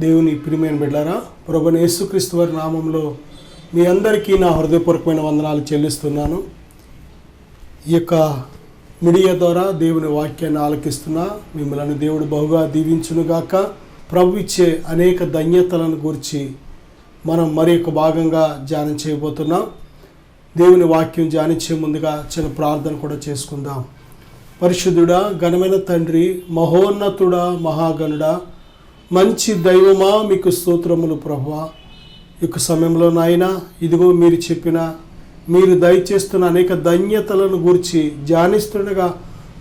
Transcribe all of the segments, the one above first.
దేవుని ప్రియమైన బిడ్డలారా, ప్రభువైన యేసుక్రీస్తు వారి నామంలో మీ అందరికీ నా హృదయపూర్వకమైన వందనాలు చెల్లిస్తున్నాను. ఈ యొక్క మీడియా ద్వారా దేవుని వాక్యాన్ని ఆలకిస్తున్నా మిమ్మల్ని దేవుడు బహుగా దీవించునుగాక. ప్రభు ఇచ్చే అనేక ధన్యతలను గురించి మనం మరి ఒక భాగంగా ధ్యానం చేయబోతున్నాం. దేవుని వాక్యం ధ్యానించే ముందుగా చిన్న ప్రార్థన కూడా చేసుకుందాం. పరిశుద్ధుడా, ఘనమైన తండ్రి, మహోన్నతుడా, మహాగణుడా, మంచి దైవమా, మీకు స్తోత్రములు ప్రభువా. ఈ యొక్క సమయంలో నాయన ఇదిగో మీరు చెప్పిన, మీరు దయచేస్తున్న అనేక ధన్యతలను గురించి ధ్యానిస్తుండగా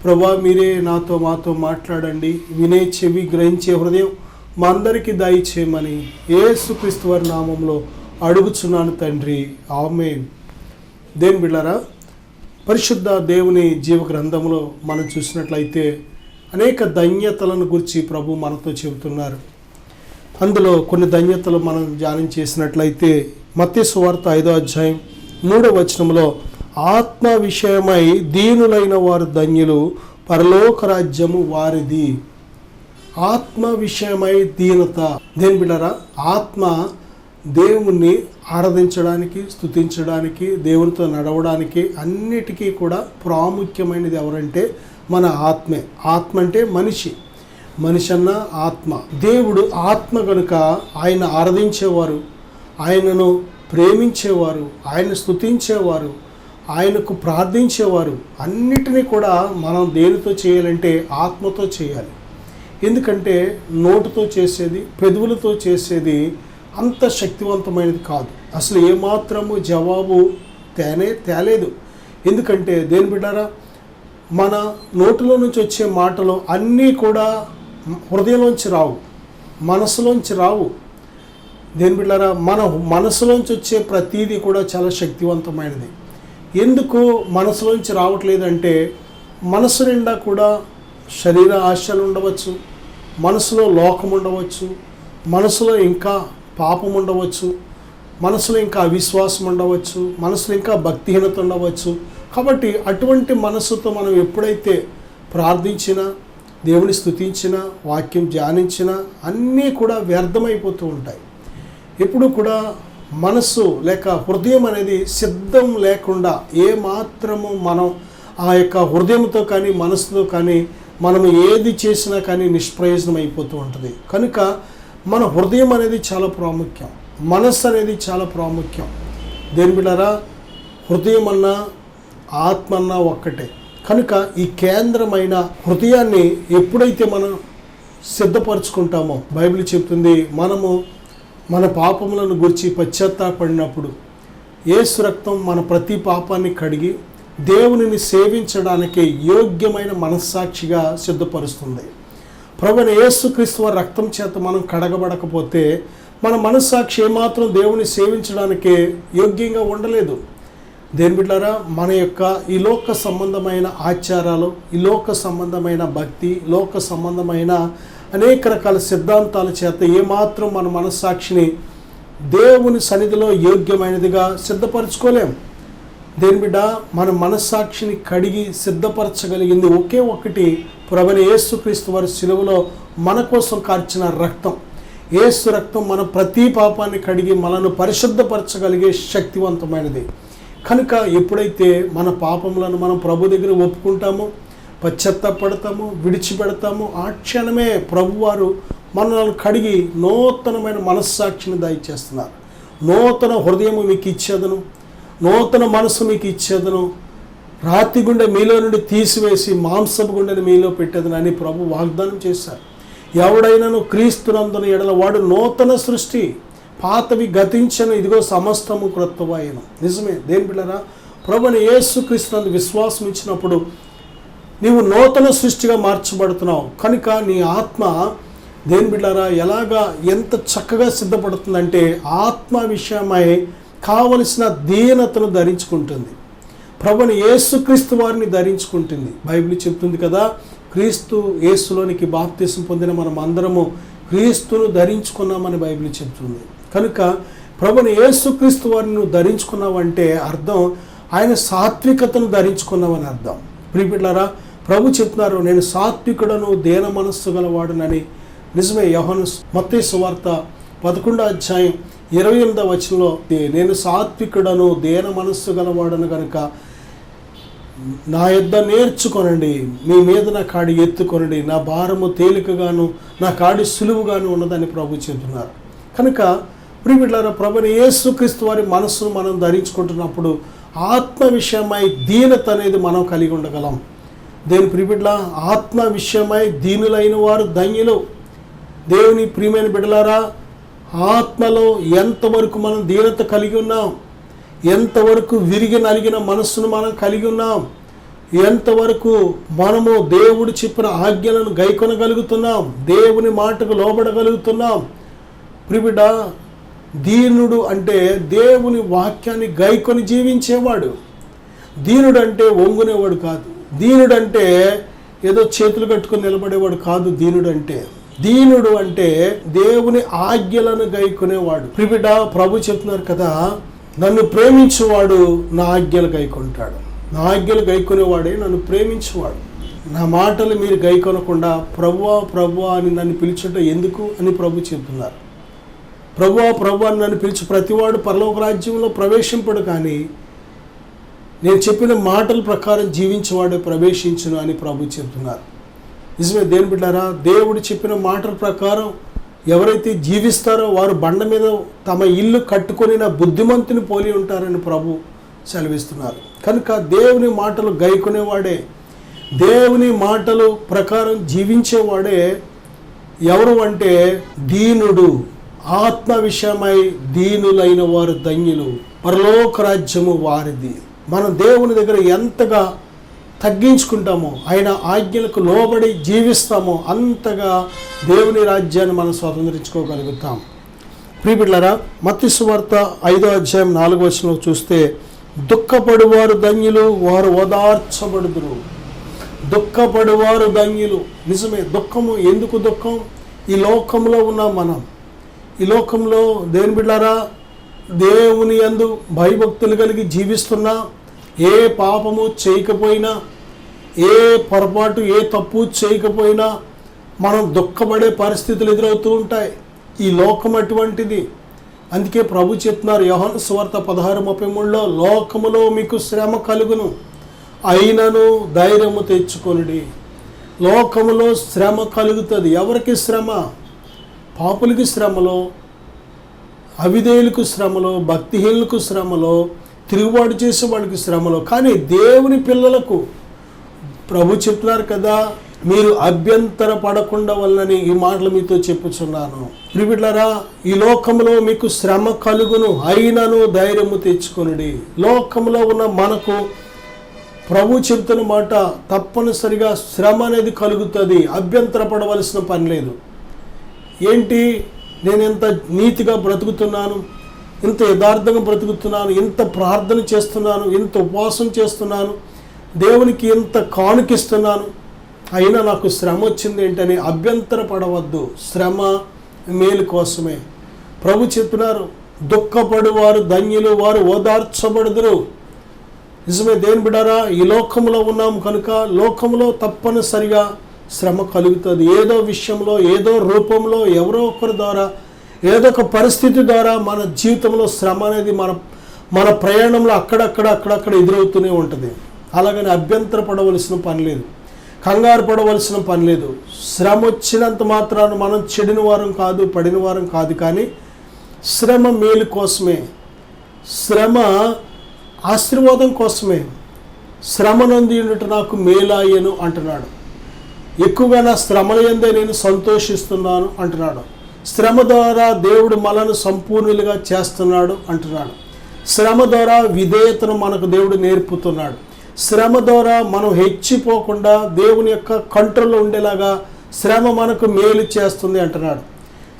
ప్రభువా, మీరే మాతో మాట్లాడండి. వినే చెవి, గ్రహించే హృదయం మా అందరికీ దయచేయమని యేసుక్రీస్తు వారి నామంలో అడుగుచున్నాను తండ్రి, ఆమేన్. దేవుని బిడ్డలారా, పరిశుద్ధ దేవుని జీవ గ్రంథంలో మనం చూసినట్లయితే అనేక ధన్యతలను గురించి ప్రభు మనతో చెబుతున్నారు. అందులో కొన్ని ధన్యతలు మనం ధ్యానం చేసినట్లయితే మత్తయి సువార్త 5వ అధ్యాయం 3వ వచనంలో, ఆత్మ విషయమై దీనులైన వారు ధన్యులు, పరలోక రాజ్యము వారిది. ఆత్మ విషయమై దీనత. దేని బిడ్డరా, ఆత్మ దేవుణ్ణి ఆరాధించడానికి, స్తుతించడానికి, దేవునితో నడవడానికి అన్నిటికీ కూడా ప్రాముఖ్యమైనది ఎవరంటే మన ఆత్మే. ఆత్మ అంటే మనిషి అన్న ఆత్మ. దేవుడు ఆత్మ కనుక ఆయన ఆరాధించేవారు, ఆయనను ప్రేమించేవారు, ఆయన స్తుతించేవారు, ఆయనకు ప్రార్థించేవారు అన్నిటినీ కూడా మనం దేనితో చేయాలంటే ఆత్మతో చేయాలి. ఎందుకంటే నోటుతో చేసేది, పెదవులతో చేసేది అంత శక్తివంతమైనది కాదు. అసలు ఏమాత్రము జవాబు తేలేదు. ఎందుకంటే దేని బిడ్డారా, మన నోటిలో నుంచి వచ్చే మాటలు అన్నీ కూడా హృదయంలోంచి రావు, మనసులోంచి రావు. దేని బిడ్డారా, మన మనసులోంచి వచ్చే ప్రతీది కూడా చాలా శక్తివంతమైనది. ఎందుకు మనసులోంచి రావట్లేదంటే, మనసు నిండా కూడా శరీర ఆశలు ఉండవచ్చు, మనసులో లోకం ఉండవచ్చు, మనసులో ఇంకా పాపం ఉండవచ్చు, మనసులో ఇంకా అవిశ్వాసం ఉండవచ్చు, మనసులో ఇంకా భక్తిహీనత ఉండవచ్చు. కాబట్టి అటువంటి మనసుతో మనం ఎప్పుడైతే ప్రార్థించినా, దేవుని స్తుతించినా, వాక్యం ధ్యానించినా అన్నీ కూడా వ్యర్థమైపోతూ ఉంటాయి. ఎప్పుడు కూడా మనసు లేక హృదయం అనేది సిద్ధం లేకుండా ఏమాత్రము మనం ఆ యొక్క హృదయంతో కానీ మనసుతో కానీ మనం ఏది చేసినా కానీ నిష్ప్రయోజనం అయిపోతూ ఉంటుంది. కనుక మన హృదయం అనేది చాలా ప్రాముఖ్యం, మనస్సు అనేది చాలా ప్రాముఖ్యం. దేని బిడ్డారా, హృదయం అన్నా ఆత్మ అన్నా ఒక్కటే. కనుక ఈ కేంద్రమైన హృదయాన్ని ఎప్పుడైతే మనం సిద్ధపరచుకుంటామో, బైబిల్ చెప్తుంది, మనము మన పాపములను గురించి పశ్చాత్తాపడినప్పుడు యేసు రక్తం మన ప్రతి పాపాన్ని కడిగి దేవునిని సేవించడానికి యోగ్యమైన మనస్సాక్షిగా సిద్ధపరుస్తుంది. ప్రభువైన యేసుక్రీస్తు వారి రక్తం చేత మనం కడగబడకపోతే మన మనస్సాక్షి ఏమాత్రం దేవుని సేవించడానికి యోగ్యంగా ఉండలేదు. దేని బిడ్డారా, మన యొక్క ఈ లోక సంబంధమైన ఆచారాలు, ఈ లోక సంబంధమైన భక్తి, లోక సంబంధమైన అనేక రకాల సిద్ధాంతాల చేత ఏమాత్రం మన మనస్సాక్షిని దేవుని సన్నిధిలో యోగ్యమైనదిగా సిద్ధపరచుకోలేం. దేని బిడ్డ, మన మనస్సాక్షిని కడిగి సిద్ధపరచగలిగింది ఒకే ఒక్కటి, ప్రభువైన యేసుక్రీస్తు వారి శిలువలో మన కోసం కార్చిన రక్తం. యేసు రక్తం మన ప్రతి పాపాన్ని కడిగి మనను పరిశుద్ధపరచగలిగే శక్తివంతమైనది. కనుక ఎప్పుడైతే మన పాపములను మనం ప్రభు దగ్గర ఒప్పుకుంటామో, పశ్చాత్తాపడతామో, విడిచిపెడతామో, ఆ క్షణమే ప్రభువారు మనల్ని కడిగి నూతనమైన మనస్సాక్షిని దయచేస్తున్నారు. నూతన హృదయము మీకు ఇచ్చేదను, నూతన మనసు మీకు ఇచ్చేదను, రాతి గుండె మీలో నుండి తీసివేసి మాంసపు గుండెని మీలో పెట్టేదను అని ప్రభు వాగ్దానం చేశారు. ఎవడైనాను క్రీస్తునందున ఎడల వాడు నూతన సృష్టి, పాతవి గతించను, ఇదిగో సమస్తము క్రొత్తవాయను. నిజమే. దేని బిడ్డరా, ప్రభువైన యేసుక్రీస్తునందు విశ్వాసం ఇచ్చినప్పుడు నీవు నూతన సృష్టిగా మార్చబడుతున్నావు. కనుక నీ ఆత్మ దేని బిడ్డరా ఎంత చక్కగా సిద్ధపడుతుందంటే ఆత్మ విషయమై కావలసిన దీనతను ధరించుకుంటుంది. ప్రభువైన యేసుక్రీస్తు వారిని ధరించుకుంటుంది. బైబిల్ చెప్తుంది కదా, క్రీస్తు యేసులోనికి బాప్తిసం పొందిన మనం అందరము క్రీస్తును ధరించుకున్నామని బైబిల్ చెప్తుంది. కనుక ప్రభువైన యేసుక్రీస్తు వారిని నువ్వు ధరించుకున్నావంటే అర్థం ఆయన సాత్వికతను ధరించుకున్నావని అర్థం. ప్రియబిడ్డలారా, ప్రభు చెప్తున్నారు, నేను సాత్వికుడను, దీన మనస్సు గలవాడునని నిజమే. యోహాను మత్తయి సువార్త 11వ అధ్యాయం 28వ వచనంలో, నేను సాత్వికుడను దేన మనస్సు గలవాడను కనుక నా యొద్ద నేర్చుకొనండి, మీ మీద నా కాడి ఎత్తుకొనండి, నా భారము తేలికగాను నా కాడి సులువుగాను ఉన్నదని ప్రభు చెబుతున్నారు. కనుక ప్రియమిత్రులారా, ప్రభువైన యేసుక్రీస్తు వారి మనస్సును మనం ధరించుకుంటున్నప్పుడు ఆత్మ విషయమై దీనత అనేది మనం కలిగి ఉండగలం. దేని ప్రియమిత్రులారా, ఆత్మ విషయమై దీనులైన వారు ధన్యులు. దేవుని ప్రియమైన బిడ్డలారా, ఆత్మలో ఎంతవరకు మనం దీనత కలిగి ఉన్నాం, ఎంతవరకు విరిగి నలిగిన మనస్సును మనం కలిగి ఉన్నాం, ఎంతవరకు మనము దేవుడు చెప్పిన ఆజ్ఞలను గైకొనగలుగుతున్నాం, దేవుని మాటకు లోబడగలుగుతున్నాం. ప్రియబిడ్డ, దీనుడు అంటే దేవుని వాక్యాన్ని గైకొని జీవించేవాడు. దీనుడు అంటే వంగునేవాడు కాదు. దీనుడు అంటే ఏదో చేతులు కట్టుకొని నిలబడేవాడు కాదు. దీనుడు అంటే దేవుని ఆజ్ఞలను గైకొనేవాడు. ప్రియబిడ్డ, ప్రభు చెప్తున్నారు కదా, నన్ను ప్రేమించువాడు నా ఆజ్ఞలు గైకొంటాడు. నా ఆజ్ఞలు గైకొనేవాడే నన్ను ప్రేమించువాడు. నా మాటలు మీరు గైకొనకుండా ప్రభువా ప్రభువా అని నన్ను పిలిచుట ఎందుకు అని ప్రభు చెప్తున్నారు. ప్రభువా ప్రభువా అని నన్ను పిలిచి ప్రతివాడు పరలోక రాజ్యంలో ప్రవేశింపడు, కానీ నేను చెప్పిన మాటల ప్రకారం జీవించేవాడే ప్రవేశించును అని ప్రభు చెప్తున్నారు. నిజమే దేని బిడ్డారా, దేవుడు చెప్పిన మాటల ప్రకారం ఎవరైతే జీవిస్తారో వారు బండ మీద తమ ఇల్లు కట్టుకొని నా బుద్ధిమంతుని పోలి ఉంటారని ప్రభు సెలవిస్తున్నారు. కనుక దేవుని మాటలు గైకొనేవాడే, దేవుని మాటలు ప్రకారం జీవించేవాడే ఎవరు అంటే దీనుడు. ఆత్మ విషయమై దీనులైన వారు ధన్యులు, పరలోక రాజ్యము వారిది. మనం దేవుని దగ్గర ఎంతగా తగ్గించుకుంటామో, ఆయన ఆజ్ఞలకు లోబడి జీవిస్తామో అంతగా దేవుని రాజ్యాన్ని మనం స్వతంత్రించుకోగలుగుతాం. ప్రియబిడ్డలారా, మత్తయి సువార్త 5వ అధ్యాయం 4వ వచనంలో చూస్తే, దుఃఖపడువారు ధన్యులు, వారు ఓదార్చబడుదురు. దుఃఖపడువారు ధన్యులు. నిజమే. దుఃఖము ఎందుకు దుఃఖం? ఈ లోకంలో ఉన్నాం మనం. ఈ లోకంలో దేని బిడ్డలారా, దేవుని యందు భయభక్తులు కలిగి జీవిస్తున్నా, ఏ పాపము చేయకపోయినా, ఏ పొరపాటు ఏ తప్పు చేయకపోయినా మనం దుఃఖపడే పరిస్థితులు ఎదురవుతూ ఉంటాయి. ఈ లోకం అటువంటిది. అందుకే ప్రభు చెప్తున్నారు యోహాను సువార్త 16:33లో, లోకములో మీకు శ్రమ కలుగును, అయినను ధైర్యము తెచ్చుకొనుడి. లోకములో శ్రమ కలుగుతుంది. ఎవరికి శ్రమ? పాపులకి శ్రమలో, అవిధేయులకు శ్రమలో, భక్తిహీనులకు శ్రమలో, తిరుగుబాటు చేసే వాడికి శ్రమలో. కానీ దేవుని పిల్లలకు ప్రభు చెప్తున్నారు కదా, మీరు అభ్యంతర పడకుండా వల్లని ఈ మాటలు మీతో చెప్పుచున్నాను. ప్రియబిడ్డలారా, ఈ లోకంలో మీకు శ్రమ కలుగును, అయినను ధైర్యము తెచ్చుకొనుడి. లోకంలో ఉన్న మనకు ప్రభు చెప్తున్న మాట, తప్పనిసరిగా శ్రమ అనేది కలుగుతుంది. అభ్యంతర పడవలసిన పని లేదు. ఏంటి, నేను ఎంత నీతిగా బ్రతుకుతున్నాను, ఇంత యథార్థంగా బ్రతుకుతున్నాను, ఇంత ప్రార్థన చేస్తున్నాను, ఇంత ఉపవాసం చేస్తున్నాను, దేవునికి ఇంత కానుకిస్తున్నాను, అయినా నాకు శ్రమ వచ్చింది ఏంటని అభ్యంతర పడవద్దు. శ్రమ మేలు కోసమే. ప్రభు చెప్పినారు, దుఃఖపడువారు ధన్యులు, వారు ఓదార్చబడుదురు. నిజమే దేని బిడ్డారా, ఈ లోకంలో ఉన్నాం కనుక లోకంలో తప్పనిసరిగా శ్రమ కలుగుతుంది. ఏదో విషయంలో, ఏదో రూపంలో, ఎవరో ఒకరి ద్వారా, ఏదో ఒక పరిస్థితి ద్వారా మన జీవితంలో శ్రమ అనేది మన ప్రయాణంలో అక్కడక్కడ ఎదురవుతూనే ఉంటుంది. అలాగని అభ్యంతర పడవలసిన పని లేదు, కంగారు పడవలసిన పని లేదు. శ్రమ వచ్చినంత మాత్రాన మనం చెడిన వారం కాదు, పడిన వారం కాదు. కానీ శ్రమ మేలు కోసమే, శ్రమ ఆశీర్వాదం కోసమే. శ్రమ నంది నాకు మేలాయను అంటున్నాడు. ఎక్కువగా నా శ్రమల యందే నేను సంతోషిస్తున్నాను అంటున్నాడు. శ్రమ ద్వారా దేవుడు మనను సంపూర్ణులుగా చేస్తున్నాడు అంటున్నాడు. శ్రమ ద్వారా విధేయతను మనకు దేవుడు నేర్పుతున్నాడు. శ్రమ ద్వారా మనం హెచ్చిపోకుండా దేవుని యొక్క కంట్రోల్లో ఉండేలాగా శ్రమ మనకు మేలు చేస్తుంది అంటున్నాడు.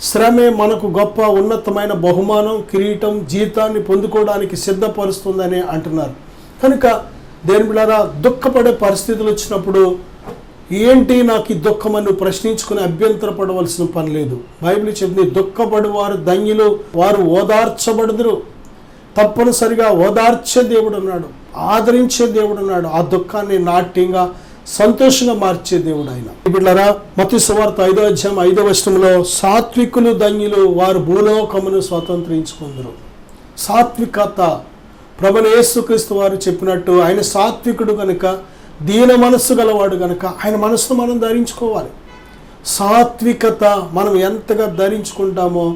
శ్రమే మనకు గొప్ప ఉన్నతమైన బహుమానం, కిరీటం, జీతాన్ని పొందుకోవడానికి సిద్ధపరుస్తుందని అంటున్నారు. కనుక దేని బిడ్డలారా, దుఃఖపడే పరిస్థితులు వచ్చినప్పుడు ఏంటి నాకు ఈ దుఃఖం అని ప్రశ్నించుకుని అభ్యంతర పడవలసిన పని లేదు. బైబిల్ చెప్పింది, దుఃఖపడు వారు ధన్యులు, వారు ఓదార్చబడుదురు. తప్పనిసరిగా ఓదార్చే దేవుడు ఉన్నాడు, ఆదరించే దేవుడు ఉన్నాడు. ఆ దుఃఖాన్ని నాట్యంగా సంతోషంగా మార్చే దేవుడు ఆయన. బిడ్డలారా, మత్తయి సువార్త 5వ అధ్యాయం 5వ వచనంలో సాత్వికులు ధన్యులు, వారు భూలోకమును స్వతంత్రించుకుందరు. సాత్వికత, ప్రభువైన యేసుక్రీస్తు వారు చెప్పినట్టు ఆయన సాత్వికుడు కనుక, దీన మనస్సు గలవాడు కనుక ఆయన మనస్సును మనం ధరించుకోవాలి. సాత్వికత మనం ఎంతగా ధరించుకుంటామో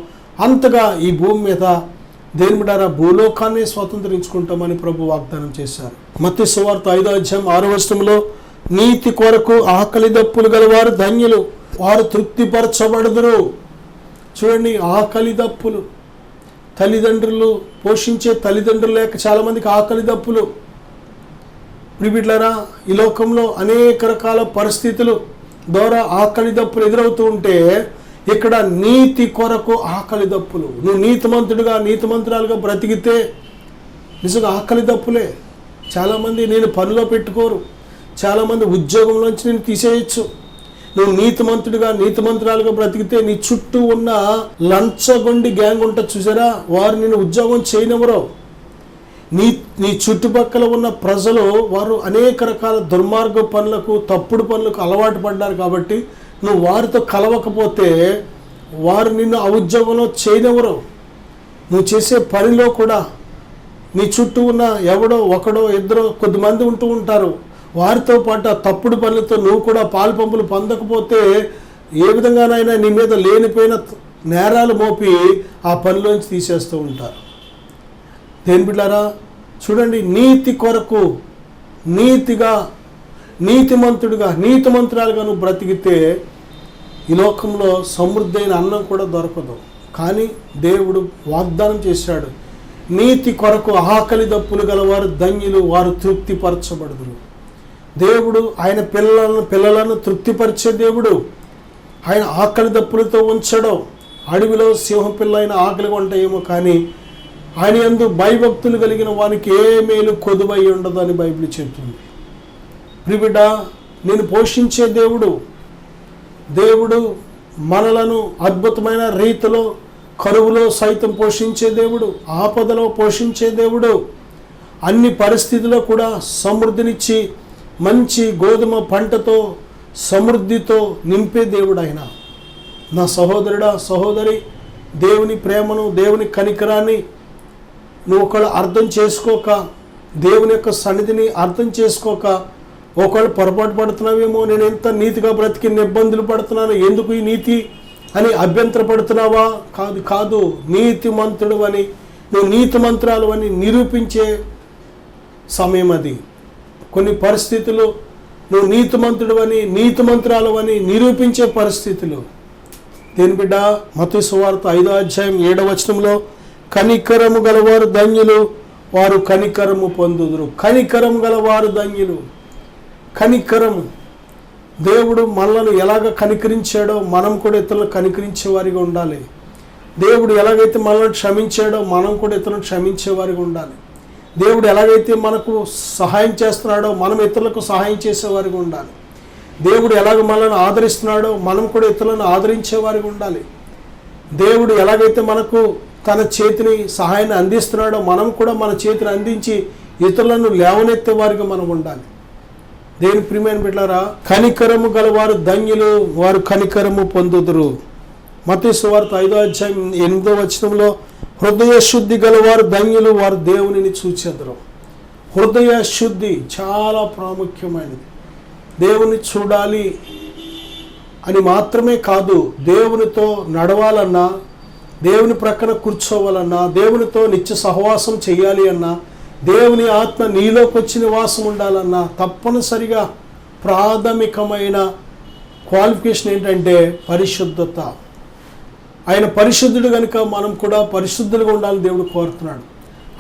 అంతగా ఈ భూమి మీద దేవుని బిడ్డలారా భూలోకాన్ని స్వతంత్రించుకుంటామని ప్రభు వాగ్దానం చేశారు. మత్తయి సువార్త 5వ అధ్యాయం 6వ వచనంలో నీతి కొరకు ఆకలి దప్పులు గలవారు ధన్యులు, వారు తృప్తిపరచబడుదురు. చూడండి, ఆకలి దప్పులు, తల్లిదండ్రులు పోషించే తల్లిదండ్రులు లేక చాలామందికి ఆకలి దప్పులు. బిడ్డలారా, ఈ లోకంలో అనేక రకాల పరిస్థితులు ద్వారా ఆకలి దప్పులు ఎదురవుతూ ఉంటే ఇక్కడ నీతి కొరకు ఆకలి దప్పులు. నువ్వు నీతిమంతుడిగా నీతిమంతురాలుగా బ్రతికితే నిజంగా ఆకలి దప్పులే. చాలామంది నేను పనిలో పెట్టుకోరు, చాలామంది ఉద్యోగంలోంచి నేను తీసేయచ్చు. నువ్వు నీతిమంతుడిగా నీతిమంతురాలుగా బ్రతికితే నీ చుట్టూ ఉన్న లంచగొండి గ్యాంగ్ ఉంటుంది చూసారా, వారు నేను ఉద్యోగం చేయనివ్వరు. నీ చుట్టుపక్కల ఉన్న ప్రజలు వారు అనేక రకాల దుర్మార్గ పనులకు తప్పుడు పనులకు అలవాటు పడ్డారు కాబట్టి నువ్వు వారితో కలవకపోతే వారు నిన్ను ఆ ఉద్యోగంలో చేయనివ్వరు. నువ్వు చేసే పనిలో కూడా నీ చుట్టూ ఉన్న ఎవడో ఒకడో ఇద్దరో కొద్దిమంది ఉంటూ ఉంటారు. వారితో పాటు ఆ తప్పుడు పనులతో నువ్వు కూడా పాలు పంపులు పొందకపోతే ఏ విధంగానైనా నీ మీద లేనిపోయిన నేరాలు మోపి ఆ పనిలోంచి తీసేస్తూ ఉంటారు. దేని బిడ్డారా, చూడండి, నీతి కొరకు నీతిగా నీతిమంతుడిగా నీతిమంతురాలుగా నువ్వు బ్రతికితే ఈ లోకంలో సమృద్ధి అయిన అన్నం కూడా దొరకదు. కానీ దేవుడు వాగ్దానం చేశాడు, నీతి కొరకు ఆకలి దప్పులు గలవారు ధన్యులు, వారు తృప్తిపరచబడుదురు. దేవుడు ఆయన పిల్లలను తృప్తిపరిచే దేవుడు. ఆయన ఆకలి దప్పులతో ఉంచడం. అడవిలో సింహం పిల్ల అయిన ఆకలి ఉంటాయేమో కానీ ఆయన యందు భయభక్తులు కలిగిన వానికి ఏ మేలు కొదువై ఉండదు అని బైబిల్ చెప్తుంది. ప్రియబిడ్డ, నేను పోషించే దేవుడు. దేవుడు మనలను అద్భుతమైన రీతిలో కరువులో సైతం పోషించే దేవుడు, ఆపదలో పోషించే దేవుడు. అన్ని పరిస్థితుల్లో కూడా సమృద్ధినిచ్చి మంచి గోధుమ పంటతో సమృద్ధితో నింపే దేవుడు ఆయన. నా సహోదరుడా, సహోదరి, దేవుని ప్రేమను దేవుని కనికరాన్ని నువ్వు ఒకళ్ళు అర్థం చేసుకోక, దేవుని యొక్క సన్నిధిని అర్థం చేసుకోక ఒకళ్ళు పొరపాటు పడుతున్నావేమో, నేను ఎంత నీతిగా బ్రతికి ఇబ్బందులు పడుతున్నాను, ఎందుకు ఈ నీతి అని అభ్యంతరపడుతున్నావా? కాదు, నీతిమంతుడు అని నువ్వు నీతిమంతురాలు అని నిరూపించే సమయం అది. కొన్ని పరిస్థితులు నువ్వు నీతిమంతుడు అని నీతిమంతురాలు అని నిరూపించే పరిస్థితులు. దేని బిడ్డ, మత్తయి సువార్త 5వ అధ్యాయం 7వ వచనంలో కనికరము గలవారు ధన్యులు, వారు కనికరము పొందుదురు. కనికరము గలవారు ధన్యులు. కనికరము, దేవుడు మనలను ఎలాగ కనికరించాడో మనం కూడా ఇతరులను కనికరించే వారిగా ఉండాలి. దేవుడు ఎలాగైతే మనల్ని క్షమించాడో మనం కూడా ఇతరులను క్షమించే వారిగా ఉండాలి. దేవుడు ఎలాగైతే మనకు సహాయం చేస్తున్నాడో మనం ఇతరులకు సహాయం చేసేవారిగా ఉండాలి. దేవుడు ఎలాగ మనల్ని ఆదరిస్తున్నాడో మనం కూడా ఇతరులను ఆదరించేవారిగా ఉండాలి. దేవుడు ఎలాగైతే మనకు తన చేతిని సహాయాన్ని అందిస్తున్నాడో మనం కూడా మన చేతిని అందించి ఇతరులను లేవనెత్తే వారిగా మనం ఉండాలి. దేవుని ప్రియమైన బిడ్డలారా, కనికరము గలవారు ధన్యులు, వారు కనికరము పొందుదురు. మత్తయి సువార్త 5వ అధ్యాయం 8వ వచనంలో హృదయ శుద్ధి గలవారు ధన్యులు, వారు దేవునిని చూచెదరు. హృదయ శుద్ధి చాలా ప్రాముఖ్యమైనది. దేవుని చూడాలి అని మాత్రమే కాదు, దేవునితో నడవాలన్నా, దేవుని ప్రక్కన కూర్చోవాలన్నా, దేవునితో నిత్య సహవాసం చేయాలి అన్నా, దేవుని ఆత్మ నీలోకి వచ్చి నివాసం ఉండాలన్నా తప్పనిసరిగా ప్రాథమికమైన క్వాలిఫికేషన్ ఏంటంటే పరిశుద్ధత. ఆయన పరిశుద్ధుడు కనుక మనం కూడా పరిశుద్ధులుగా ఉండాలని దేవుడు కోరుతున్నాడు.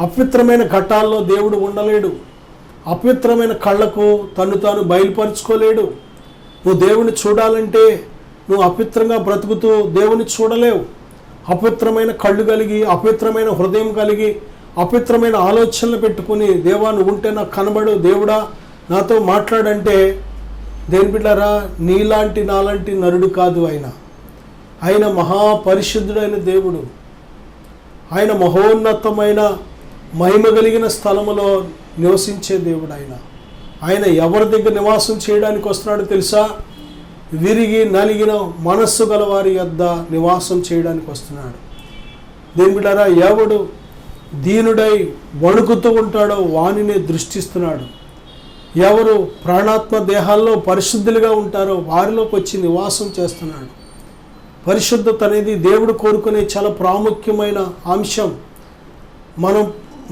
అపవిత్రమైన ఘట్టాల్లో దేవుడు ఉండలేడు. అపవిత్రమైన కళ్ళకు తను తాను బయలుపరుచుకోలేడు. నువ్వు దేవుని చూడాలంటే నువ్వు అపవిత్రంగా బ్రతుకుతూ దేవుని చూడలేవు. అపవిత్రమైన కళ్ళు కలిగి, అపవిత్రమైన హృదయం కలిగి, అపవిత్రమైన ఆలోచనలు పెట్టుకుని దేవా నువ్వు ఉంటే నాకు కనబడు, దేవుడా నాతో మాట్లాడంటే దేని బిడ్డారా, నీలాంటి నాలాంటి నరుడు కాదు ఆయన. ఆయన మహాపరిశుద్ధుడైన దేవుడు. ఆయన మహోన్నతమైన మహిమ కలిగిన స్థలములో నివసించే దేవుడు ఆయన. ఆయన ఎవరి దగ్గర నివాసం చేయడానికి వస్తున్నాడో తెలుసా? విరిగి నలిగిన మనస్సు గల వారి యొద్ద నివాసం చేయడానికి వస్తున్నాడు. దేని బిడ్డారా, ఎవడు దీనుడై వణుకుతూ ఉంటాడో వానినే దృష్టిస్తున్నాడు. ఎవరు ప్రాణాత్మ దేహాల్లో పరిశుద్ధులుగా ఉంటారో వారిలోకి వచ్చి నివాసం చేస్తున్నాడు. పరిశుద్ధత అనేది దేవుడు కోరుకునే చాలా ప్రాముఖ్యమైన అంశం.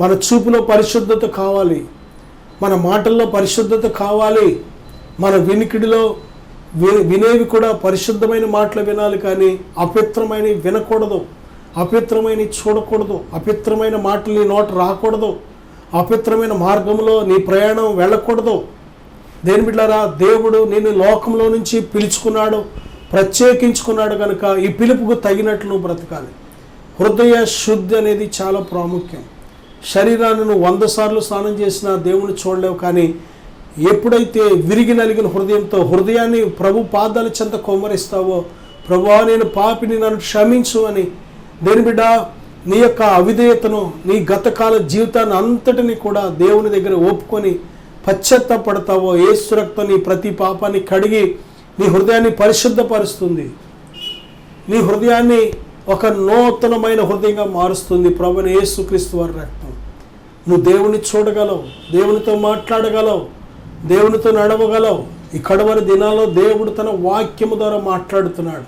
మన చూపులో పరిశుద్ధత కావాలి, మన మాటల్లో పరిశుద్ధత కావాలి, మన వినికిడిలో వినేవి కూడా పరిశుద్ధమైన మాటలు వినాలి, కానీ అపవిత్రమైనవి వినకూడదు, అపవిత్రమైనవి చూడకూడదు, అపవిత్రమైన మాటలు నీ నోట రాకూడదు, అపవిత్రమైన మార్గంలో నీ ప్రయాణం వెళ్ళకూడదు. దేని బిడ్డారా, దేవుడు నిన్ను లోకంలో నుంచి పిలుచుకున్నాడు, ప్రత్యేకించుకున్నాడు కనుక ఈ పిలుపుకు తగినట్లు నువ్వు బ్రతకాలి. హృదయ శుద్ధి అనేది చాలా ప్రాముఖ్యం. శరీరాన్ని నువ్వు 100 సార్లు స్నానం చేసినా దేవుని చూడలేవు, కానీ ఎప్పుడైతే విరిగి నలిగిన హృదయాన్ని ప్రభు పాదాల చెంత కొమ్మరిస్తావో, ప్రభువా నేను పాపిని, నన్ను క్షమించు అని దేని బిడ్డ నీ యొక్క అవిధేయతను, నీ గతకాల జీవితాన్ని అంతటిని కూడా దేవుని దగ్గర ఒప్పుకొని పశ్చాత్తాపడతావో, యేసు రక్తం నీ ప్రతి పాపాన్ని కడిగి నీ హృదయాన్ని పరిశుద్ధపరుస్తుంది, నీ హృదయాన్ని ఒక నూతనమైన హృదయంగా మారుస్తుంది. ప్రభువైన యేసుక్రీస్తు వారి రక్తం. నువ్వు దేవుని చూడగలవు, దేవునితో మాట్లాడగలవు, దేవునితో నడవగలవు. ఈ కడవరి దినాల్లో దేవుడు తన వాక్యము ద్వారా మాట్లాడుతున్నాడు.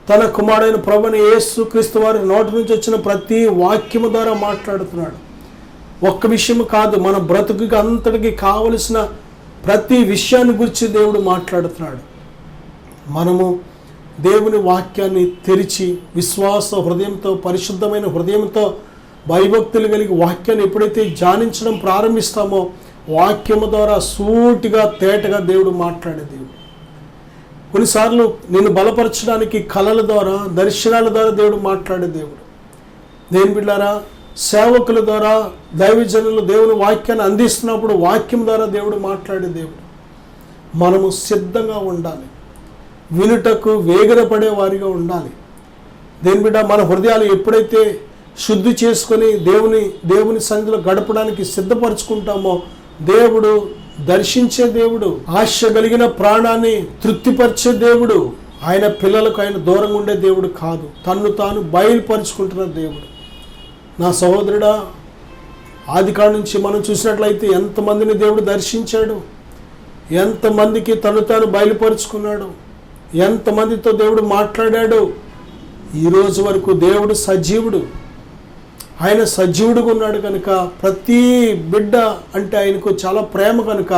తన కుమారుడైన ప్రభువైన యేసుక్రీస్తు వారి నోటి నుంచి వచ్చిన ప్రతి వాక్యము ద్వారా మాట్లాడుతున్నాడు. ఒక్క విషయం కాదు, మన బ్రతుకుకి అంతటికి కావలసిన ప్రతి విషయాన్ని గురించి దేవుడు మాట్లాడుతున్నాడు. మనము దేవుని వాక్యాన్ని తెరిచి విశ్వాస హృదయంతో, పరిశుద్ధమైన హృదయంతో, భయభక్తులు కలిగి వాక్యాన్ని ఎప్పుడైతే ధ్యానించడం ప్రారంభిస్తామో, వాక్యము ద్వారా సూటిగా తేటగా దేవుడు మాట్లాడే దేవుడు. కొన్నిసార్లు నిన్ను బలపరచడానికి కళల ద్వారా, దర్శనాల ద్వారా దేవుడు మాట్లాడే దేవుడు. దేని బిడ్డారా, సేవకుల ద్వారా, దైవజనులు దేవుని వాక్యాన్ని అందిస్తున్నప్పుడు వాక్యం ద్వారా దేవుడు మాట్లాడే దేవుడు. మనము సిద్ధంగా ఉండాలి, వినుటకు వేగిరపడే వారిగా ఉండాలి. దేని బిడ్డ, మన హృదయాలు ఎప్పుడైతే శుద్ధి చేసుకొని దేవుని సన్నిధిలో గడపడానికి సిద్ధపరచుకుంటామో, దేవుడు దర్శించే దేవుడు, ఆశ కలిగిన ప్రాణాన్ని తృప్తిపరిచే దేవుడు. ఆయన పిల్లలకు ఆయన దూరంగా ఉండే దేవుడు కాదు, తన్ను తాను బయలుపరుచుకుంటున్న దేవుడు. నా సహోదరుడా, ఆదికాండం నుంచి మనం చూసినట్లయితే ఎంతమందిని దేవుడు దర్శించాడు, ఎంతమందికి తను తాను బయలుపరుచుకున్నాడు, ఎంతమందితో దేవుడు మాట్లాడాడు. ఈరోజు వరకు దేవుడు సజీవుడు, ఆయన సజీవుడుగా ఉన్నాడు కనుక ప్రతి బిడ్డ అంటే ఆయనకు చాలా ప్రేమ కనుక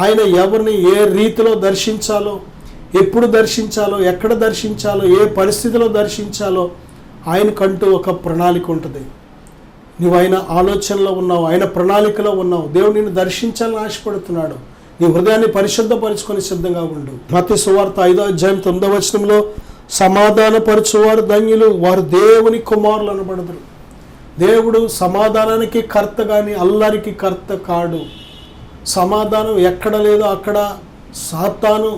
ఆయన ఎవరిని ఏ రీతిలో దర్శించాలో, ఎప్పుడు దర్శించాలో, ఎక్కడ దర్శించాలో, ఏ పరిస్థితిలో దర్శించాలో ఆయనకంటూ ఒక ప్రణాళిక ఉంటుంది. నువ్వు ఆయన ఆలోచనలో ఉన్నావు, ఆయన ప్రణాళికలో ఉన్నావు. దేవుడు నిన్ను దర్శించాలని ఆశపడుతున్నాడు. నీ హృదయాన్ని పరిశుద్ధపరుచుకొని సిద్ధంగా ఉండు. మత్తయి సువార్త 5వ అధ్యాయం 9వ వచనంలో, సమాధానపరచువారు ధన్యులు, వారు దేవుని కుమారులు అనబడదురు. దేవుడు సమాధానానికి కర్త కానీ అల్లరికి కర్త కాడు. సమాధానం ఎక్కడ లేదో అక్కడ సాతాను,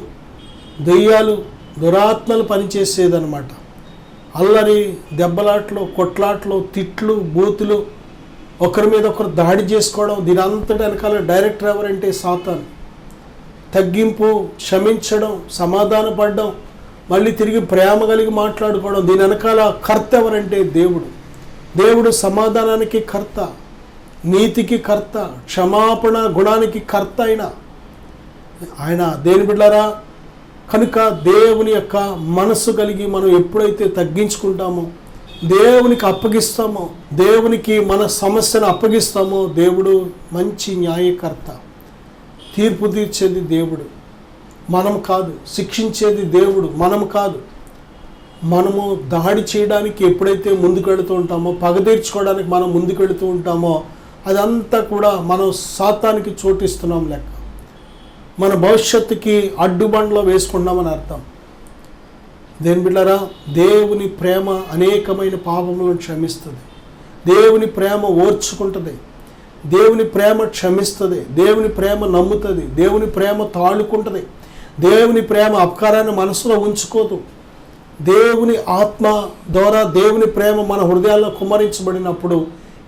దెయ్యాలు, దురాత్మలు పనిచేసేదన్నమాట. అల్లరి, దెబ్బలాట్లు, కొట్లాట్లు, తిట్లు, బూతులు, ఒకరి మీద ఒకరు దాడి చేసుకోవడం, దీని అంతటి వెనకాల డైరెక్టర్ ఎవరంటే సాతాను. తగ్గింపు, క్షమించడం, సమాధానపడడం, మళ్ళీ తిరిగి ప్రేమ కలిగి మాట్లాడుకోవడం, దీని వెనకాల కర్త ఎవరంటే దేవుడు. దేవుడు సమాధానానికి కర్త, నీతికి కర్త, క్షమాపణ గుణానికి కర్త ఆయన దేని బిడ్డలారా. కనుక దేవుని యొక్క మనస్సు కలిగి మనం ఎప్పుడైతే తగ్గించుకుంటామో, దేవునికి అప్పగిస్తామో, దేవునికి మన సమస్యను అప్పగిస్తామో, దేవుడు మంచి న్యాయకర్త, తీర్పు తీర్చేది దేవుడు, మనం కాదు. శిక్షించేది దేవుడు, మనం కాదు. మనము దాడి చేయడానికి ఎప్పుడైతే ముందుకు వెళుతూ ఉంటామో, పగ తీర్చుకోవడానికి మనం ముందుకు వెళుతూ ఉంటామో, అదంతా కూడా మనం సాతానికి చోటిస్తున్నాం లెక్క. మన భవిష్యత్తుకి అడ్డుబండలో వేసుకున్నామని అర్థం. దేని బిడ్డలారా, దేవుని ప్రేమ అనేకమైన పాపములను క్షమిస్తుంది. దేవుని ప్రేమ ఓర్చుకుంటుంది, దేవుని ప్రేమ క్షమిస్తుంది, దేవుని ప్రేమ నమ్ముతుంది, దేవుని ప్రేమ తాళుకుంటుంది, దేవుని ప్రేమ అపకారాన్ని మనసులో ఉంచుకోదు. దేవుని ఆత్మ ద్వారా దేవుని ప్రేమ మన హృదయాల్లో కుమ్మరించబడినప్పుడు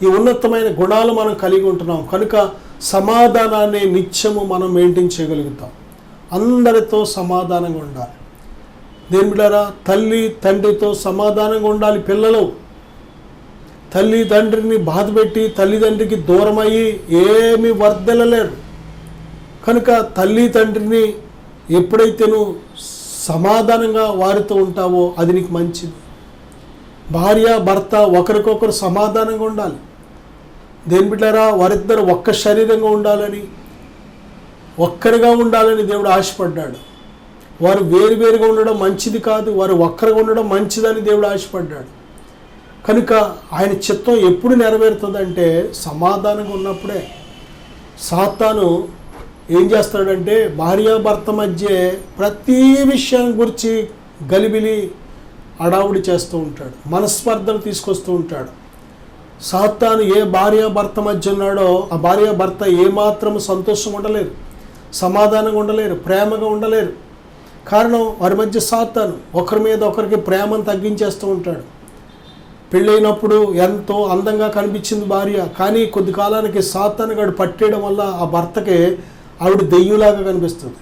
ఈ ఉన్నతమైన గుణాలు మనం కలిగి ఉంటున్నాం. కనుక సమాధానాన్ని నిత్యము మనం మెయింటైన్ చేయగలుగుతాం. అందరితో సమాధానంగా ఉండాలి. దేని బిడ్డారా, తల్లి తండ్రితో సమాధానంగా ఉండాలి. పిల్లలు తల్లి తండ్రిని బాధపెట్టి తల్లిదండ్రికి దూరమయ్యి ఏమీ వర్ధలలేరు. కనుక తల్లి తండ్రిని ఎప్పుడైతే నువ్వు సమాధానంగా వారితో ఉంటావో అది నీకు మంచిది. భార్య భర్త ఒకరికొకరు సమాధానంగా ఉండాలి. దేని బిడ్డారా, వారిద్దరు ఒక్క శరీరంగా ఉండాలని, ఒక్కరిగా ఉండాలని దేవుడు ఆశపడ్డాడు. వారు వేరువేరుగా ఉండడం మంచిది కాదు, వారు ఒక్కరిగా ఉండడం మంచిదని దేవుడు ఆశపడ్డాడు. కనుక ఆయన చిత్తం ఎప్పుడు నెరవేరుతుందంటే సమాధానంగా ఉన్నప్పుడే. సాతాను ఏం చేస్తాడంటే భార్యాభర్త మధ్య ప్రతి విషయం గురించి గలిబిలి అడావుడి చేస్తూ ఉంటాడు, మనస్పర్ధలు తీసుకొస్తూ ఉంటాడు. సాతాను ఏ భార్యాభర్త మధ్య ఉన్నాడో ఆ భార్యాభర్త ఏమాత్రం సంతోషంగా ఉండలేరు, సమాధానంగా ఉండలేరు, ప్రేమగా ఉండలేరు. కారణం వారి మధ్య సాతాను ఒకరి మీద ఒకరికి ప్రేమను తగ్గించేస్తూ ఉంటాడు. పెళ్ళైనప్పుడు ఎంతో అందంగా కనిపించింది భార్య, కానీ కొద్ది కాలానికి సాతాను గడు పట్టేయడం వల్ల ఆ భర్తకి ఆవిడ దెయ్యంలాగా కనిపిస్తుంది,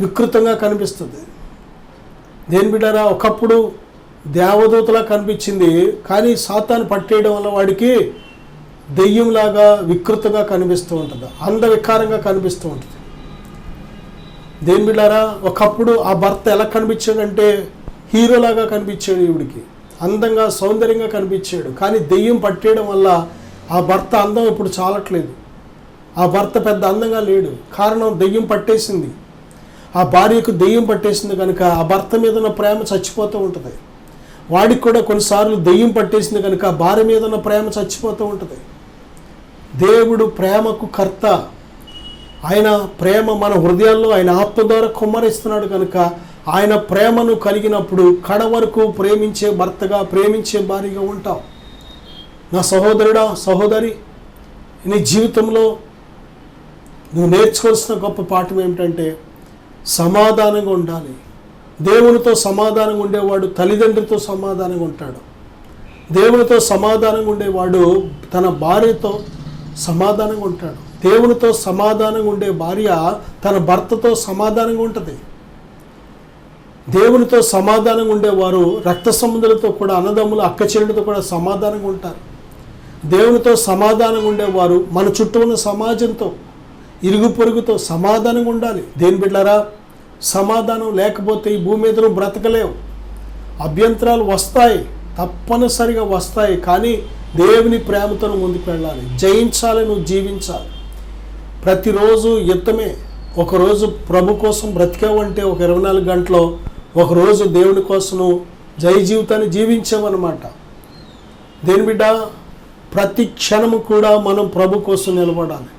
వికృతంగా కనిపిస్తుంది. దేని బిడ్డారా, ఒకప్పుడు దేవదూతలా కనిపించింది, కానీ సాతాను పట్టేయడం వల్ల వాడికి దెయ్యంలాగా వికృతంగా కనిపిస్తూ ఉంటుంది, అందవికారంగా కనిపిస్తూ ఉంటుంది. దేని బిడ్డారా, ఒకప్పుడు ఆ భర్త ఎలా కనిపించాడంటే హీరోలాగా కనిపించాడు, ఈవిడికి అందంగా సౌందర్యంగా కనిపించాడు. కానీ దెయ్యం పట్టేయడం వల్ల ఆ భర్త అందం ఇప్పుడు చాలట్లేదు, ఆ భర్త పెద్ద అందంగా లేడు. కారణం దెయ్యం పట్టేసింది, ఆ భార్యకు దెయ్యం పట్టేసింది. కనుక ఆ భర్త మీద ఉన్న ప్రేమ చచ్చిపోతూ ఉంటుంది. వాడికి కూడా కొన్నిసార్లు దెయ్యం పట్టేసింది కనుక ఆ భార్య మీద ఉన్న ప్రేమ చచ్చిపోతూ ఉంటుంది. దేవుడు ప్రేమకు కర్త. ఆయన ప్రేమ మన హృదయాల్లో ఆయన ఆత్మ ద్వారా కుమ్మరిస్తున్నాడు. కనుక ఆయన ప్రేమను కలిగినప్పుడు కడ వరకు ప్రేమించే భర్తగా, ప్రేమించే భార్యగా ఉంటావు. నా సహోదరుడా, సహోదరి, నీ జీవితంలో నువ్వు నేర్చుకోవాల్సిన గొప్ప పాఠం ఏమిటంటే సమాధానంగా ఉండాలి. దేవునితో సమాధానంగా ఉండేవాడు తల్లిదండ్రులతో సమాధానంగా ఉంటాడు. దేవునితో సమాధానంగా ఉండేవాడు తన భార్యతో సమాధానంగా ఉంటాడు. దేవునితో సమాధానంగా ఉండే భార్య తన భర్తతో సమాధానంగా ఉంటుంది. దేవునితో సమాధానంగా ఉండేవారు రక్త సంబంధులతో కూడా, అన్నదమ్ములు అక్క చెల్లెలతో కూడా సమాధానంగా ఉంటారు. దేవునితో సమాధానంగా ఉండేవారు మన చుట్టూ ఉన్న సమాజంతో, ఇరుగు పొరుగుతో సమాధానంగా ఉండాలి. దేని బిడ్డారా, సమాధానం లేకపోతే ఈ భూమి మీద నువ్వు బ్రతకలేవు. అభ్యంతరాలు వస్తాయి, తప్పనిసరిగా వస్తాయి. కానీ దేవుని ప్రేమతో నువ్వు ముందుకు వెళ్ళాలి, జయించాలి, నువ్వు జీవించాలి. ప్రతిరోజు యుద్ధమే. ఒకరోజు ప్రభు కోసం బ్రతికావంటే ఒక 24 గంటలో ఒకరోజు దేవుని కోసం నువ్వు జయ జీవితాన్ని జీవించావన్నమాట. దేని బిడ్డ, ప్రతి క్షణము కూడా మనం ప్రభు కోసం నిలబడాలి.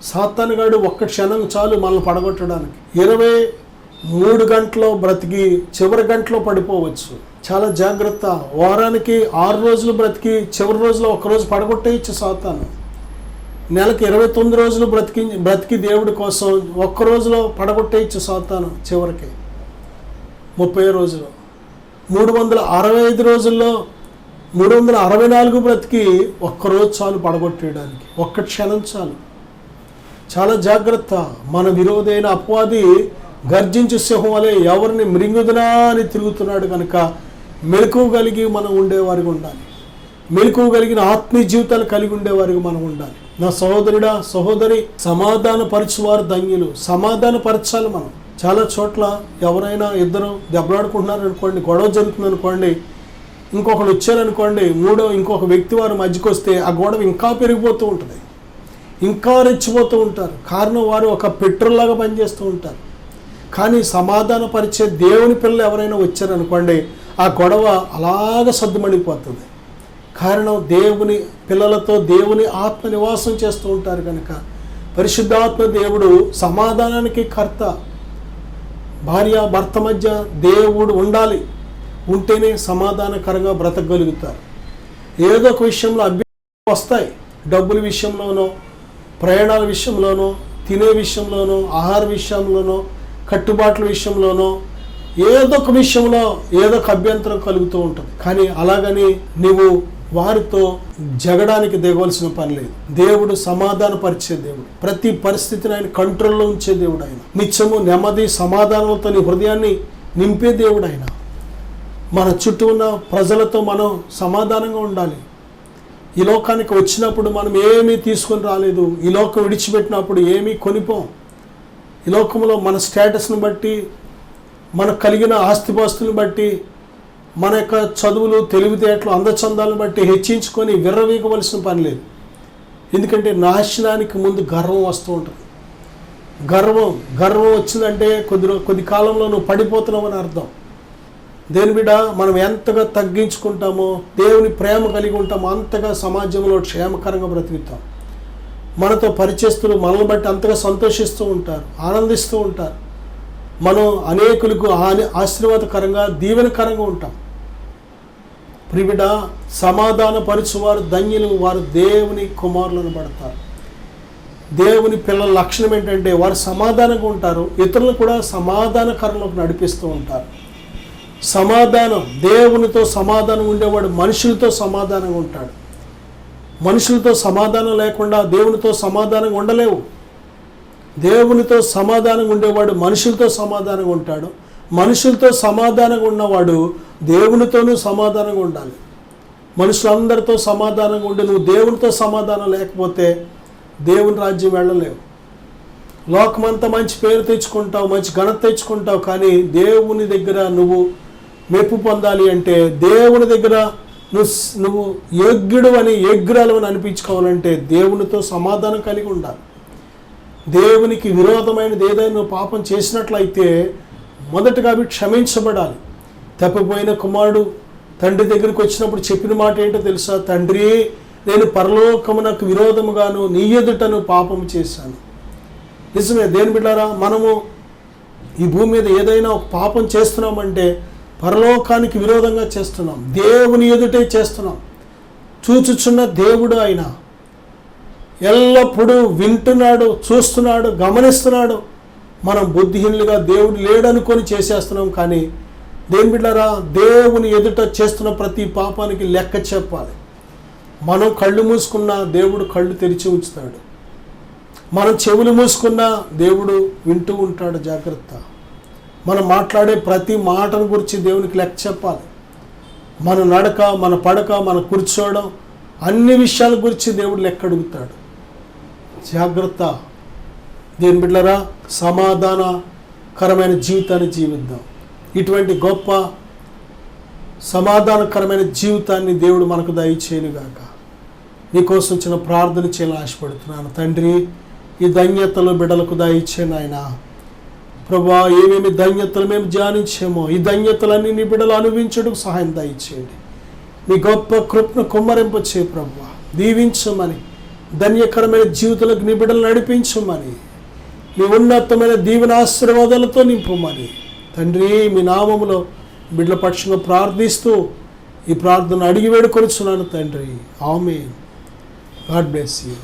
సాతానుగాడు ఒక్క క్షణం చాలు మనల్ని పడగొట్టడానికి. 23 గంటలో బ్రతికి చివరి గంటలో పడిపోవచ్చు. చాలా జాగ్రత్త. వారానికి 6 రోజులు బ్రతికి చివరి రోజులో ఒక్కరోజు పడగొట్టేయచ్చు సాతాను. నెలకి 29 రోజులు బ్రతికి దేవుడి కోసం ఒక్క రోజులో పడగొట్టేయచ్చు సాతాను. చివరికి 30 రోజులు, 365 రోజుల్లో 364 బ్రతికి ఒక్కరోజు చాలు పడగొట్టేయడానికి, ఒక్క క్షణం చాలు. చాలా జాగ్రత్త. మన విరోధైన అపవాది గర్జించు సింహం వలె ఎవరిని మృంగుదునా అని తిరుగుతున్నాడు. కనుక మెలకువ కలిగి మనం ఉండేవారికి ఉండాలి. మెలకువ కలిగిన ఆత్మీయ జీవితాలు కలిగి ఉండేవారికి మనం ఉండాలి. నా సహోదరుడా, సహోదరి, సమాధాన పరచువారు ధన్యులు. సమాధానపరచాలి మనం. చాలా చోట్ల ఎవరైనా ఇద్దరు దెబ్బలాడుకుంటున్నారు అనుకోండి, గొడవ జరుగుతుంది అనుకోండి, ఇంకొకరు వచ్చారనుకోండి, ఇంకొక వ్యక్తి వారి మధ్యకు వస్తే ఆ గొడవ ఇంకా పెరిగిపోతూ ఉంటుంది, ఇంకా రెచ్చిపోతూ ఉంటారు. కారణం వారు ఒక పెట్రోల్ లాగా పనిచేస్తూ ఉంటారు. కానీ సమాధానపరిచే దేవుని పిల్లలు ఎవరైనా వచ్చారనుకోండి, ఆ గొడవ అలాగ సద్దుమణిపోతుంది. కారణం దేవుని పిల్లలతో దేవుని ఆత్మ నివాసం చేస్తూ ఉంటారు కనుక. పరిశుద్ధాత్మ దేవుడు సమాధానానికి కర్త. భార్య భర్త మధ్య దేవుడు ఉండాలి, ఉంటేనే సమాధానకరంగా బ్రతకగలుగుతారు. ఏదో ఒక విషయంలో అభ్యంతరాలు వస్తాయి. డబ్బుల విషయంలోనో, ప్రయాణాల విషయంలోనో, తినే విషయంలోనో, ఆహార విషయంలోనో, కట్టుబాట్ల విషయంలోనో, ఏదో ఒక విషయంలో ఏదో ఒక అభ్యంతరం కలుగుతూ ఉంటుంది. కానీ అలాగని నీవు వారితో జగడానికి దిగవలసిన పని లేదు. దేవుడు సమాధానపరిచే దేవుడు. ప్రతి పరిస్థితిని ఆయన కంట్రోల్లో ఉంచే దేవుడు. ఆయన నిత్యము నెమ్మది సమాధానంతో నీ హృదయాన్ని నింపే దేవుడు. ఆయన మన చుట్టూ ఉన్న ప్రజలతో మనం సమాధానంగా ఉండాలి. ఈ లోకానికి వచ్చినప్పుడు మనం ఏమీ తీసుకొని రాలేదు. ఈ లోకం విడిచిపెట్టినప్పుడు ఏమీ కొనిపోం. ఈ లోకంలో మన స్టేటస్ని బట్టి, మనకు కలిగిన ఆస్తిపాస్తులను బట్టి, మన యొక్క చదువులు, తెలివితేటలు, అందచందాలను బట్టి హెచ్చించుకొని విర్రవీగవలసిన పని లేదు. ఎందుకంటే నాశనానికి ముందు గర్వం వస్తూ ఉంటుంది. గర్వం వచ్చిందంటే కొద్ది కాలంలో నువ్వు పడిపోతున్నావు అని అర్థం. దేని బిడ్డ, మనం ఎంతగా తగ్గించుకుంటామో, దేవుని ప్రేమ కలిగి ఉంటామో అంతగా సమాజంలో క్షేమకరంగా బ్రతుకుతాం. మనతో పరిచయస్తులు మనల్ని బట్టి అంతగా సంతోషిస్తూ ఉంటారు, ఆనందిస్తూ ఉంటారు. మనం అనేకులకు ఆశీర్వాదకరంగా, దీవెనకరంగా ఉంటాం. ప్రియుడ, సమాధానపరచువారు ధన్యులు, వారు దేవుని కుమారులను పడతారు. దేవుని పిల్లల లక్షణం ఏంటంటే వారు సమాధానంగా ఉంటారు, ఇతరులను కూడా సమాధానకరంలోకి నడిపిస్తూ ఉంటారు. సమాధానం, దేవునితో సమాధానం ఉండేవాడు మనుషులతో సమాధానంగా ఉంటాడు. మనుషులతో సమాధానం లేకుండా దేవునితో సమాధానంగా ఉండలేవు. దేవునితో సమాధానంగా ఉండేవాడు మనుషులతో సమాధానంగా ఉంటాడు. మనుషులతో సమాధానంగా ఉన్నవాడు దేవునితోనూ సమాధానంగా ఉండాలి. మనుషులందరితో సమాధానంగా ఉండి నువ్వు దేవునితో సమాధానం లేకపోతే దేవుని రాజ్యం వెళ్ళలేవు. లోకమంతా మంచి పేరు తెచ్చుకుంటావు, మంచి ఘనత తెచ్చుకుంటావు, కానీ దేవుని దగ్గర నువ్వు మెప్పు పొందాలి అంటే, దేవుని దగ్గర నువ్వు యోగ్యుడు అని, యోగ్యురాలు అని అనిపించుకోవాలంటే దేవునితో సమాధానం కలిగి ఉండాలి. దేవునికి విరోధమైనది ఏదైనా నువ్వు పాపం చేసినట్లయితే మొదటగా అవి క్షమించబడాలి. తప్పిపోయిన కుమారుడు తండ్రి దగ్గరికి వచ్చినప్పుడు చెప్పిన మాట ఏంటో తెలుసా? తండ్రి, నేను పరలోకమునకు విరోధముగాను నీ ఎదుటను పాపం చేశాను. నిజమే దేని బిడ్డారా, మనము ఈ భూమి మీద ఏదైనా ఒక పాపం చేస్తున్నామంటే పరలోకానికి విరోధంగా చేస్తున్నాం, దేవుని ఎదుటే చేస్తున్నాం. చూచుచున్న దేవుడు ఆయన ఎల్లప్పుడూ వింటున్నాడు, చూస్తున్నాడు, గమనిస్తున్నాడు. మనం బుద్ధిహీనులుగా దేవుడు లేడనుకొని చేసేస్తున్నాం. కానీ దేని బిడ్డారా, దేవుని ఎదుట చేస్తున్న ప్రతి పాపానికి లెక్క చెప్పాలి. మనం కళ్ళు మూసుకున్నా దేవుడు కళ్ళు తెరిచి ఉంచుతాడు. మనం చెవులు మూసుకున్నా దేవుడు వింటూ ఉంటాడు. జాగ్రత్త. మనం మాట్లాడే ప్రతి మాటను గురించి దేవునికి లెక్క చెప్పాలి. మన నడక, మన పడక, మన కూర్చోవడం, అన్ని విషయాల గురించి దేవుడు లెక్క అడుగుతాడు. జాగ్రత్త. దేని బిడ్డలారా, సమాధానకరమైన జీవితాన్ని జీవిద్దాం. ఇటువంటి గొప్ప సమాధానకరమైన జీవితాన్ని దేవుడు మనకు దయచేయునుగాక. నీకోసం చిన్న ప్రార్థన చేయాలని ఆశపడుతున్నాను. తండ్రి, ఈ ధన్యతలు బిడ్డలకు దయచేయండి ఆయన. ప్రభువా, ఏమేమి ధన్యతలు మేము ధ్యానించామో ఈ ధన్యతలన్నీ నీ బిడ్డలు అనుభవించడానికి సహాయం దయచేయండి. నీ గొప్ప కృపను కుమ్మరింపచే ప్రభువా, దీవించమని, ధన్యకరమైన జీవితాలకు నీ బిడ్డలు నడిపించమని, నీ ఉన్నతమైన దీవెన ఆశీర్వాదాలతో నింపమని తండ్రి, మీ నామములో బిడ్డల పక్షంగా ప్రార్థిస్తూ ఈ ప్రార్థన అడిగి వేడుకొనుచున్నాను తండ్రి. ఆమేన్. God bless you.